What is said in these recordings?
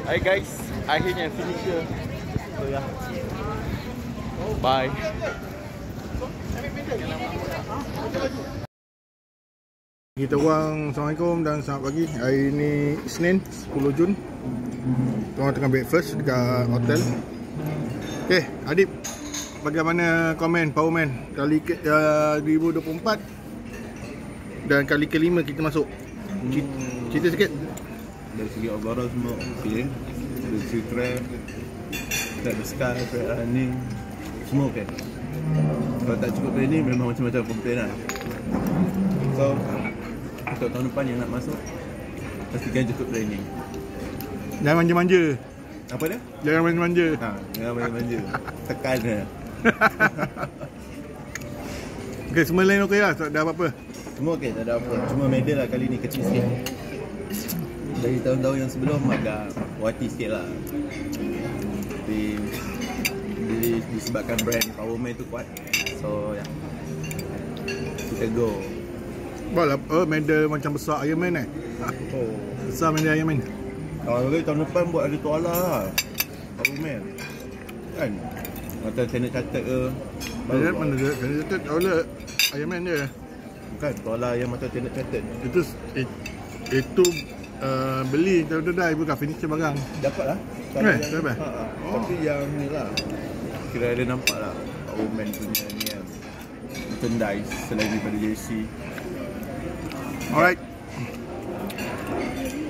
Hai guys, akhirnya finisher. So ya. Bye. Kita orang, Assalamualaikum dan selamat pagi. Hari ni Isnin 10 Jun. Kita orang tengah breakfast dekat hotel. Okay, Adib, bagaimana komen Powerman kali 2024 dan kali kelima kita masuk? Cerita sikit. Dari segi overall semua okey. Dari segi track, track the sky, track running, semua okey. Kalau tak cukup training memang macam-macam komplain lah. So untuk tahun depan yang nak masuk, pastikan cukup training. Jangan manja-manja. Apa dia? Jangan manja-manja. Ha, jangan manja-manja. Tekan dia. Okay, semua lain okey lah, tak ada apa-apa. Semua okey, tak ada apa. Cuma medal lah kali ni kecil sikit. Dari tahun-tahun yang sebelum agak wati sikit lah. Tapi disebabkan brand Powerman tu kuat. So ya, kita go. Baiklah, medal macam besar Ironman Oh, besar medal Ironman. kalau lagi tahun depan buat ada tuala lah Powerman kan, macam channel catat ke Baik, mana dia? Kena catat oleh Ironman je. bukan tuala yang macam channel catat. Itu beli kedai bukan finisher barang. Dapat lah dapat? Tapi yang ni lah, kira ada nampak lah Powerman punya ni kan, merchandise selain daripada jersey. Alright.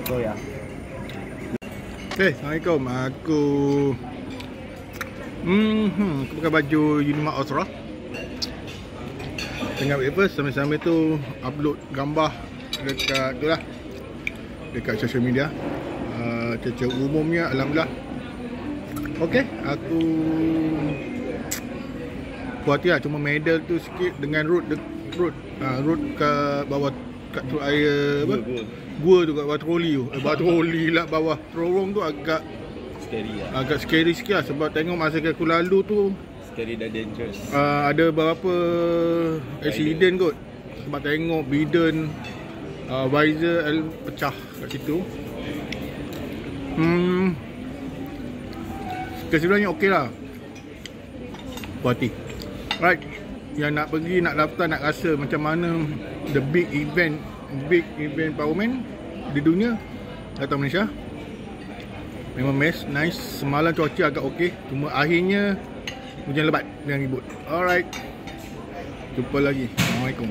So ya, Okay, Assalamualaikum. Aku pakai baju Unimark Austria. Tengah breakfast sambil-sambil tu upload gambar dekat tu lah, dekat social media. Secara umumnya alhamdulillah okay. Aku puas hati lah, cuma medal tu sikit dengan road ke bawah kat air apa? Gua tu kat bawah troli tu. Bawah troli lah, bawah terowong tu agak scary lah. Agak scary sikit lah, sebab tengok masa aku lalu tu Scary dan dangerous. ada beberapa accident kot. Sebab tengok bidon visor pecah kat situ. Keseluruhannya okey lah, puas hati. Right, yang nak pergi, nak daftar, nak rasa macam mana the big event Powerman di dunia, datang Malaysia. Memang nice. Semalam cuaca agak okey, cuma akhirnya hujan lebat dengan ribut. Alright, jumpa lagi. Assalamualaikum.